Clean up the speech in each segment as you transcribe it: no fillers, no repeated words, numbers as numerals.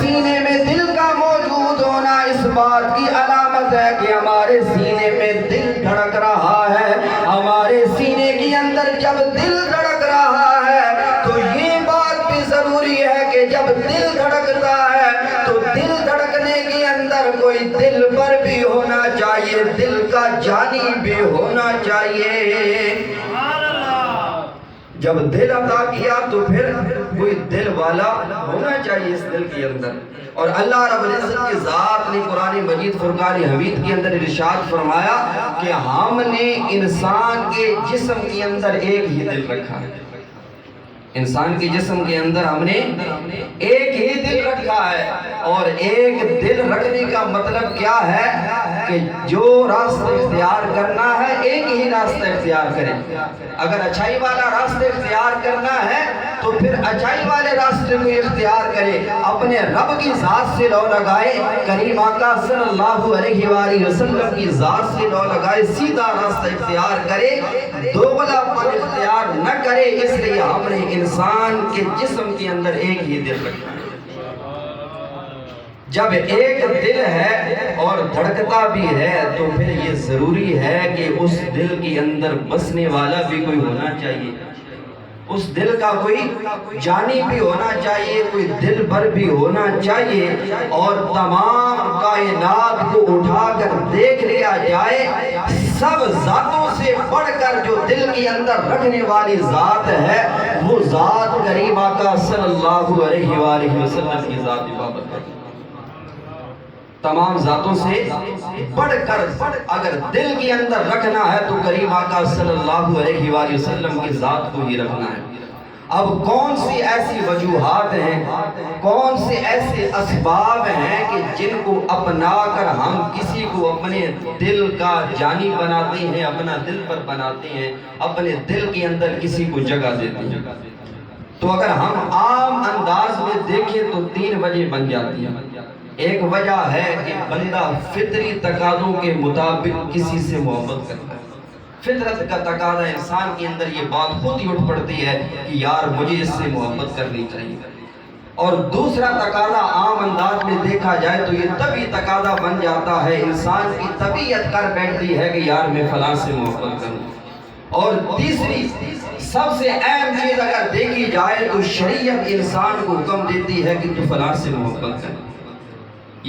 سینے میں دل کا موجود ہونا اس بات کی علامت ہے کہ ہمارے سینے میں دل دھڑک رہا ہے. ہمارے سینے کے اندر جب دل دھڑک رہا ہے تو یہ بات بھی ضروری ہے کہ جب دل دھڑکتا ہے تو دل دھڑکنے کے اندر کوئی دل پر بھی ہونا چاہیے, دل کا جانی بھی ہونا چاہیے. جب دل عطا کیا تو پھر کوئی دل والا ہونا چاہیے اس دل کے اندر. اور اللہ رب العزت کی ذات نے قرآن مجید فرقان حمید کے اندر ارشاد فرمایا کہ ہم نے انسان کے جسم کے اندر ایک ہی دل رکھا ہے. انسان کے جسم کے اندر ہم نے ایک ہی دل رکھا ہے. اور ایک دل رکھنے کا مطلب کیا ہے کہ جو راستہ اختیار کرنا ہے ایک ہی راستہ اختیار کریں. اگر اچھائی والا راستہ اختیار کرنا ہے تو پھر اچھائی والے راستے کو اختیار کرے, اپنے رب کی ذات سے لو لگائے, کریم آقا صلی اللہ علیہ وآلہ وسلم کی ذات سے لو لگائے, سیدھا راستہ اختیار کرے, دوغلا پن اختیار نہ کرے. اس لیے ہم نے انسان کے جسم کے اندر ایک ہی دل رکھا ہے. جب ایک دل ہے اور دھڑکتا بھی ہے تو پھر یہ ضروری ہے کہ اس دل کے اندر بسنے والا بھی کوئی ہونا چاہیے, اس دل کا کوئی جانی بھی ہونا چاہیے, کوئی دل بر بھی ہونا چاہیے. اور تمام کائنات کو اٹھا کر دیکھ لیا جائے, سب ذاتوں سے بڑھ کر جو دل کے اندر رکھنے والی ذات ہے وہ ذات کریم آقا صلی اللہ علیہ وآلہ وسلم کی ذات بابت ہے. تمام ذاتوں سے بڑھ کر اگر دل کے اندر رکھنا ہے تو کریم آقا صلی اللہ علیہ وآلہ وسلم کی ذات کو ہی رکھنا ہے. اب کون سی ایسی وجوہات ہیں, کون سے ایسے اسباب ہیں کہ جن کو اپنا کر ہم کسی کو اپنے دل کا جانی بناتے ہیں, اپنا دل پر بناتے ہیں, اپنے دل کے اندر کسی کو جگہ دیتے ہیں. تو اگر ہم عام انداز میں دیکھیں تو 3 وجہ بن جاتی ہیں. ایک وجہ ہے کہ بندہ فطری تقاضوں کے مطابق کسی سے محبت کرتا ہے. فطرت کا تقاضا انسان کے اندر یہ بات خود ہی اٹھ پڑتی ہے کہ یار مجھے اس سے محبت کرنی چاہیے. اور دوسرا تقاضا عام انداز میں دیکھا جائے تو یہ طبعی تقاضا بن جاتا ہے, انسان کی طبیعت کر بیٹھتی ہے کہ یار میں فلاں سے محبت کروں. اور تیسری سب سے اہم چیز اگر دیکھی جائے تو شریعت انسان کو حکم دیتی ہے کہ تو فلاں سے محبت کر.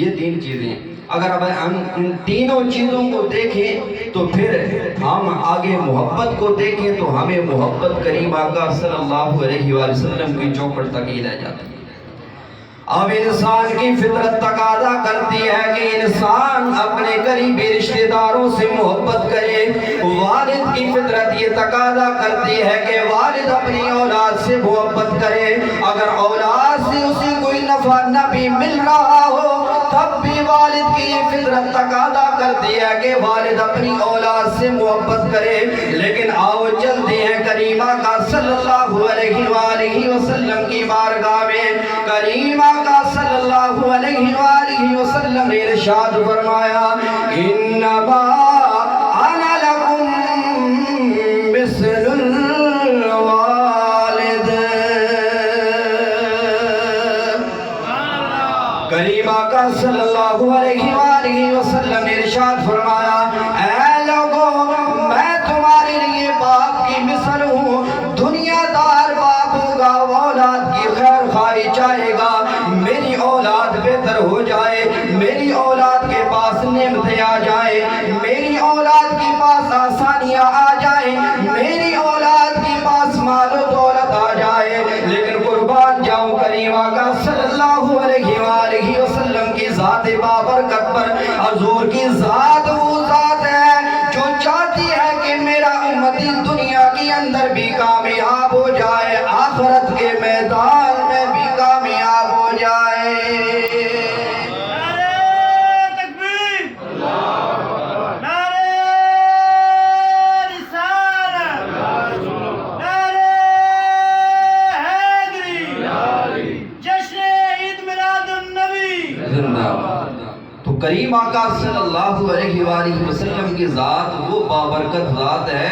یہ 3 چیزیں, اگر اب ہم ان تینوں چیزوں کو دیکھیں تو پھر ہم آگے محبت کو دیکھیں تو ہمیں محبت کریم آقا صلی اللہ علیہ وآلہ وسلم کی چوکھٹ تک ہی رہ جاتی ہے. اب انسان کی فطرت تقاضا کرتی ہے کہ انسان اپنے قریبی رشتہ داروں سے محبت کرے. والد کی فطرت یہ تقاضا کرتی ہے کہ والد اپنی اولاد سے محبت کرے. اگر اولاد سے اسے کوئی نفع نہ بھی مل رہا ہو تب بھی والد کی یہ فطرت تقاضا کرتی ہے کہ والد اپنی اولاد سے محبت کرے. لیکن آؤ چلتے ہیں کریم آقا صلی اللہ علیہ وآلہ وسلم کی بارگاہ میں. کریم آقا صلی اللہ علیہ وآلہ وسلم نے ارشاد فرمایا, انما انا لکم مثل الوالد. کریم آقا صلی اللہ علیہ وآلہ وسلم نے ارشاد فرمایا, اے لوگوں میں تمہارے لیے باپ کی مثل ہوں. دنیا دار باپ ہوگا, اولاد کی خیر خواہی چاہے گا, میری اولاد بہتر ہو جائے, میری اولاد کے پاس نعمتیں آ جائیں, میری اولاد کے پاس آسانیاں آ جائیں, میری اولاد کے پاس مال و دولت آ جائے. لیکن قربان جاؤں کریم آقا صلی اللہ علیہ وآلہ وسلم کی ذات بابرکت پر, حضور کی ذات وہ ذات ہے جو چاہتی ہے کہ میرا امتی دنیا کے اندر بھی کامیاب ہو جائے, آخرت کے میدان میں بھی کامیاب ہو جائے. تو کریم آقا صلی اللہ علیہ وآلہ وسلم کی ذات وہ بابرکت ذات ہے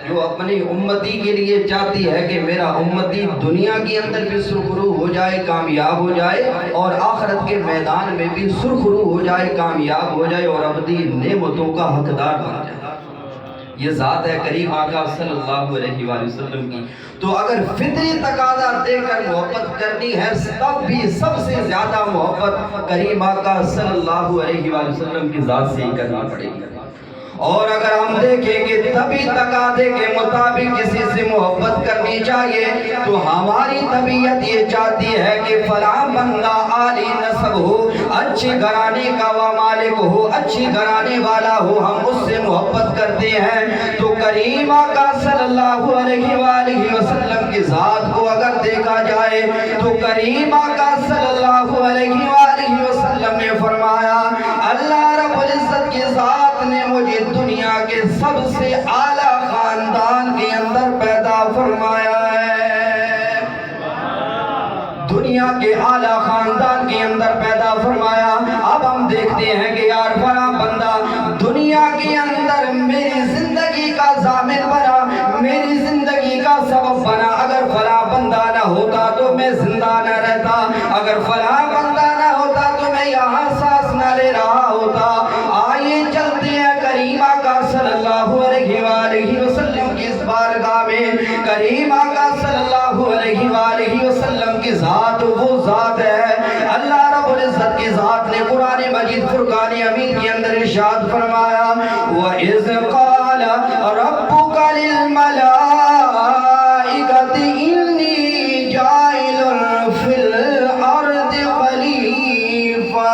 جو اپنی امتی کے لیے چاہتی ہے کہ میرا امتی دنیا کے اندر بھی سرخرو ہو جائے, کامیاب ہو جائے, اور آخرت کے میدان میں بھی سرخرو ہو جائے، کامیاب ہو جائے اور ابدی نعمتوں کا حقدار بن جائے۔ یہ ذات ہے کریم آقا صلی اللہ علیہ وآلہ وسلم کی۔ تو اگر فطری تقاضا دے کر محبت کرنی ہے تب بھی سب سے زیادہ محبت کریم آقا صلی اللہ علیہ وآلہ وسلم کی ذات سے ہی کرنا پڑے گی۔ اور اگر ہم دیکھیں کہ طبی تقاضے کے مطابق کسی سے محبت کرنی چاہیے تو ہماری طبیعت یہ چاہتی ہے کہ فلاں بندہ عالی نسب ہو، اچھے گھرانے کا وہ مالک ہو، اچھی گھرانے والا ہو، ہم اس سے محبت کرتے ہیں۔ تو کریم آقا صلی اللہ علیہ وآلہ وسلم کی ذات کو اگر دیکھا جائے تو کریم آقا صلی اللہ علیہ وآلہ وسلم نے فرمایا اللہ رب العزت کی ذات نے مجھے دنیا کے سب سے اعلیٰ خاندان کے اندر پیدا فرمایا ہے، دنیا کے اعلیٰ خاندان کے اندر پیدا فرمایا۔ اب ہم دیکھتے ہیں کہ یار فلاں بندہ دنیا کے اندر میری زندگی کا ضامن بنا، میری زندگی کا سبب بنا۔ اگر فلاں بندہ نہ ہوتا تو میں زندہ نہ رہتا، اگر فلاں بندہ نہ ہوتا تو میں یہاں سانس نہ لے رہا ہوتا۔ آئیے چلتے ہیں کریم آقا صلی اللہ علیہ وآلہ وسلم کی اس بارگاہ میں۔ کریم آقا صلی اللہ علیہ وآلہ وسلم کی ذات وہ ذات ہے، اللہ رب العزت کی ذات نے قرآن مجید فرقان حمید کے اندر ارشاد فرمایا وَإِذْ قَالَ رَبُّكَ لِلْمَلَائِكَةِ إِنِّي جَاعِلٌ فِي الْأَرْضِ خَلِيفَةً۔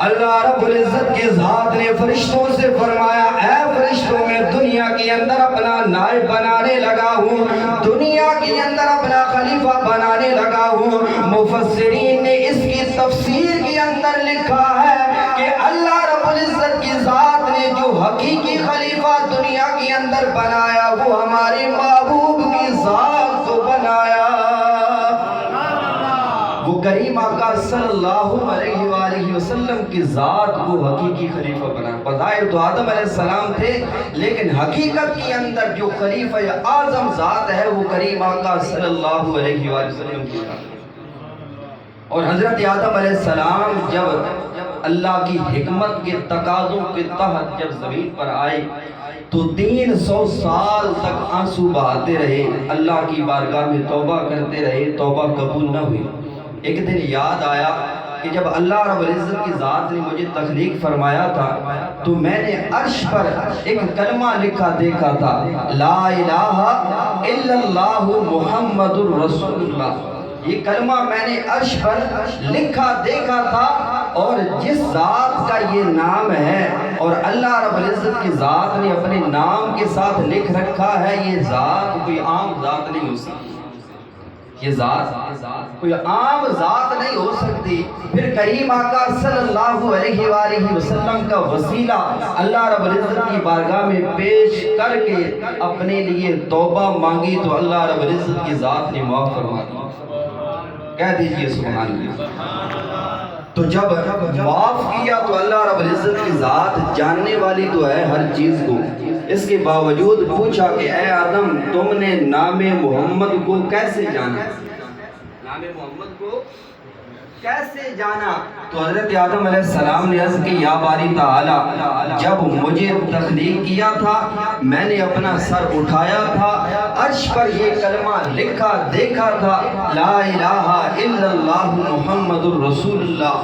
اللہ رب العزت کی ذات نے فرشتوں سے فرمایا اے فرشتوں میں دنیا کے اندر اپنا نائب بنانے لگا ہوں، دنیا کے اندر اپنا خلیفہ بنانے لگا ہوں۔ مفسرین نے اس کی تفسیر کے اندر لکھا ہے کہ اللہ رب العزت کی ذات نے جو حقیقی خلیفہ دنیا کے اندر بنایا وہ ہمارے محبوب کی ذات کو بنایا، وہ کریم آقا صلی اللہ علیہ وآلہ وسلم کی ذات کو حقیقی خلیفہ بنا۔ بظاہر تو آدم علیہ السلام تھے لیکن حقیقت کے اندر جو خلیفہ اعظم ذات ہے وہ کریم آقا صلی اللہ علیہ وآلہ وسلم کی ذات۔ اور حضرت آدم علیہ السلام جب اللہ کی حکمت کے تقاضوں کے تحت جب زمین پر آئے تو 300 سال تک آنسو بہاتے رہے، اللہ کی بارگاہ میں توبہ کرتے رہے، توبہ قبول نہ ہوئی۔ ایک دن یاد آیا کہ جب اللہ رب العزت کی ذات نے مجھے تخلیق فرمایا تھا تو میں نے عرش پر ایک کلمہ لکھا دیکھا تھا لا الہ الا اللہ محمد الرسول اللہ۔ یہ کلمہ میں نے عرش پر لکھا دیکھا تھا، اور جس ذات کا یہ نام ہے اور اللہ رب العزت کی ذات نے اپنے نام کے ساتھ لکھ رکھا ہے، یہ ذات کوئی عام ذات نہیں ہو سکتی، یہ ذات کوئی عام ذات نہیں ہو سکتی۔ پھر کریم آقا صلی اللہ علیہ وآلہ وسلم کا وسیلہ اللہ رب العزت کی بارگاہ میں پیش کر کے اپنے لیے توبہ مانگی تو اللہ رب العزت کی ذات نے معاف فرما دی۔ کہہ دیجئے سبحان اللہ۔ تو جب معاف کیا تو اللہ رب العزت کی ذات جاننے والی تو ہے ہر چیز کو، اس کے باوجود پوچھا کہ اے آدم تم نے نام محمد کو کیسے جانا، نام محمد کو کیسے جانا؟ تو حضرت آدم علیہ السلام نے عرض کی یا باری تعالی جب مجھے تخلیق کیا تھا میں نے اپنا سر اٹھایا تھا، عرش پر یہ کلمہ لکھا دیکھا تھا لا الہ الا اللہ محمد الرسول اللہ،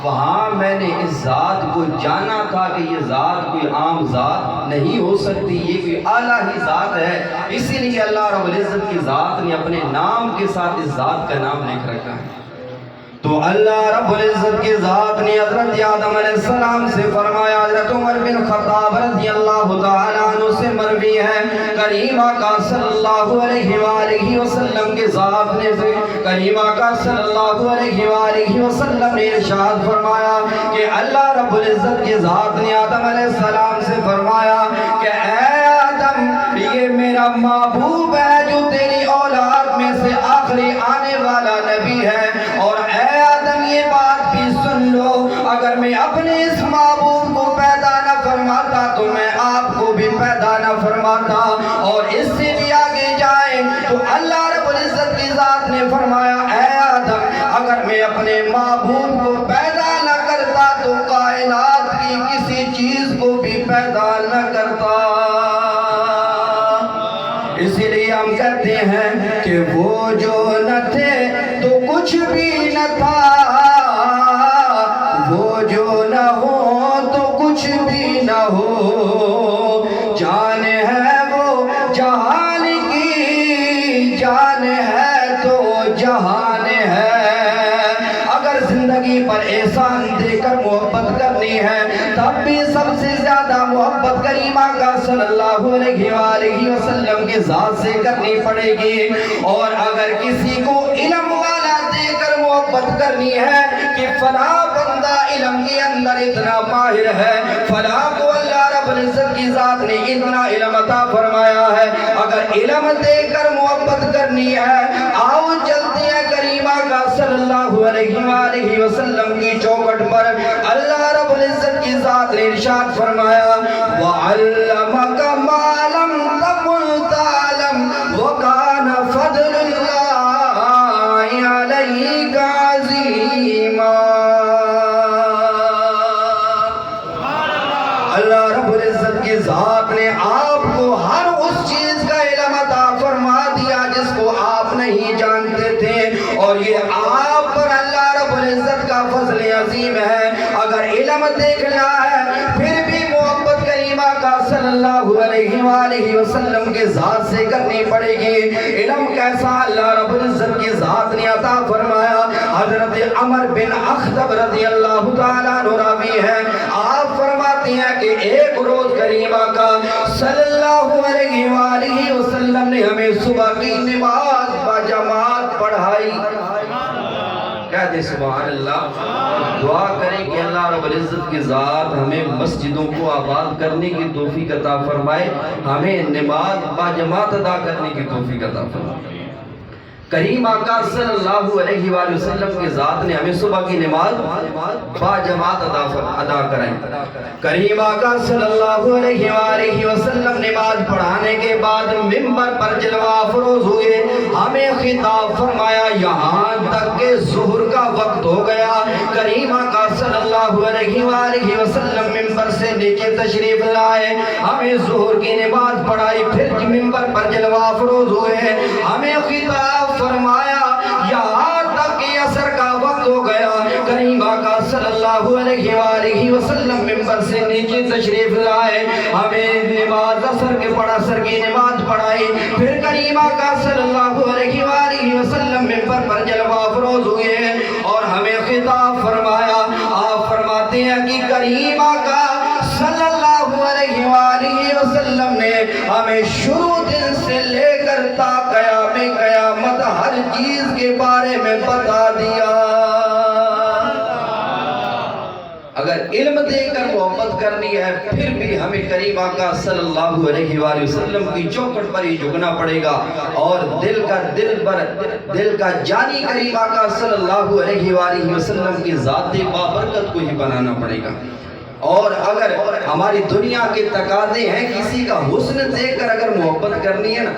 وہاں میں نے اس ذات کو جانا تھا کہ یہ ذات کوئی عام ذات نہیں ہو سکتی، یہ کوئی اعلیٰ ہی ذات ہے، اسی لیے اللہ رب العزت کی ذات نے اپنے نام کے ساتھ اس ذات کا نام لکھ رکھا ہے۔ تو اللہ رب العزت کی ذات نے حضرت آدم علیہ السلام سے فرمایا، حضرت عمر بن خطاب رضی اللہ تعالیٰ عنہ سے مروی ہے کریم آقا صلی اللہ علیہ وآلہ وسلم کی ذات نے کریم آقا صلی اللہ علیہ وآلہ وسلم نے ارشاد فرمایا کہ اللہ رب العزت کی ذات نے آدم علیہ السلام سے فرمایا کہ اے آدم یہ میرا محبوب ہے جو تیری اولاد میں سے آخری آنے والا نبی ہے، اور اے آدم یہ بات بھی سن لو اگر میں اپنے اس محبوب کو پیدا نہ فرماتا تو میں آپ کو بھی پیدا نہ فرماتا، اور اس سے بھی آگے جائیں تو اللہ رب العزت کی ذات نے فرمایا جو نہ تھے تو کچھ بھی نہ تھا، وہ جو نہ ہو تو کچھ بھی نہ ہو، جان ہے وہ جہان کی، جان ہے تو جہان ہے۔ اگر زندگی پر احسان دے کر محبت کرنی ہے تب بھی سب سے زیادہ محبت کریم آقا صلی اللہ علیہ وآلہ وسلم کے ذات سے کرنی پڑے گی۔ اور اگر کسی کو علم والا دے کر محبت کرنی ہے کہ فلاں بندہ علم کے اندر اتنا ماہر ہے، فلاں کو اللہ رب العزت کی ذات نے اتنا علم عطا فرمایا ہے، اگر علم دے کر محبت کرنی ہے آؤ چلتے ہیں کریم آقا صلی اللہ علیہ وآلہ وسلم کی چوکھٹ پر۔ اللہ رب العزت کی ذات نے ارشاد فرمایا وَعَلَّمَكَ مَا لَمْ تَكُنْ تَعْلَمْ وَكَانَ فَضْلُ اللَّهِ عَلَيْكَ عَظِيمًا۔ اللہ رب العزت کی ذات نے آپ کو ہر اس چیز کا علم عطا فرما دیا جس کو آپ نہیں جانتے تھے، اور یہ آپ پر اللہ رب العزت کا فضل عظیم ہے۔ اگر علم دیکھنا ہے پھر بھی محبت کریم آقا صلی اللہ علیہ وآلہ وسلم کے ذات سے کرنی پڑے گی۔ علم کیسا اللہ رب العزت کی ذات نے عطا فرمایا؟ حضرت عمر بن اخطب رضی اللہ تعالیٰ عنہ راوی ہے، آپ فرماتے ہیں کہ ایک روز کریم آقا صلی اللہ علیہ وآلہ وسلم نے ہمیں صبح کی نماز باجماعت پڑھائی۔ کہہ دے سبحان اللہ۔ دعا کریں کہ اللہ رب العزت کی ذات ہمیں مسجدوں کو آباد کرنے کی توفیق عطا فرمائے، ہمیں نماز باجماعت ادا کرنے کی توفیق عطا فرمائے۔ کریم آقا صلی اللہ علیہ وآلہ وسلم کی ذات نے ہمیں صبح کی نماز باجماعت ادا کرائیں۔ کریم آقا صلی اللہ علیہ وآلہ وسلم نماز پڑھانے کے بعد منبر پر جلوہ افروز ہوئے، ہمیں خطاب فرمایا یہاں تک کہ ظہر کا وقت ہو گیا۔ کریم آقا صلی اللہ علیہ وآلہ وسلم منبر سے نیچے تشریف لائے، ہمیں ظہر کی نماز پڑھائی، پھر منبر پر جلوہ افروز ہوئے، ہمیں خطاب فرمایا یہاں تک کہ عصر کا وقت ہو گیا۔ کریم آقا صلی اللہ علیہ وآلہ وسلم منبر سے نیچے تشریف لائے، ہمیں نماز عصر کی نماز پڑھائی، پھر کریم آقا صلی اللہ علیہ وآلہ وسلم منبر پر جلوہ افروز ہوئے اور ہمیں خطاب فرمایا۔ آپ فرماتے ہیں کہ کریم آقا صلی اللہ علیہ وآلہ وسلم نے ہمیں شروع دن سے لے کر تا قیام قیامت ہر چیز کے بارے میں بتا دیا۔ اگر علم دے کر محبت کرنی ہے پھر بھی ہمیں کریم آقا صلی اللہ علیہ وآلہ وسلم کی چوکھٹ پر ہی جھکنا پڑے گا، اور دل کا جانی کریم آقا صلی اللہ علیہ وآلہ وسلم کی ذات بابرکت کو ہی بنانا پڑے گا۔ اور اگر ہماری دنیا کے تقاضے ہیں کسی کا حسن دیکھ کر اگر محبت کرنی ہے نا،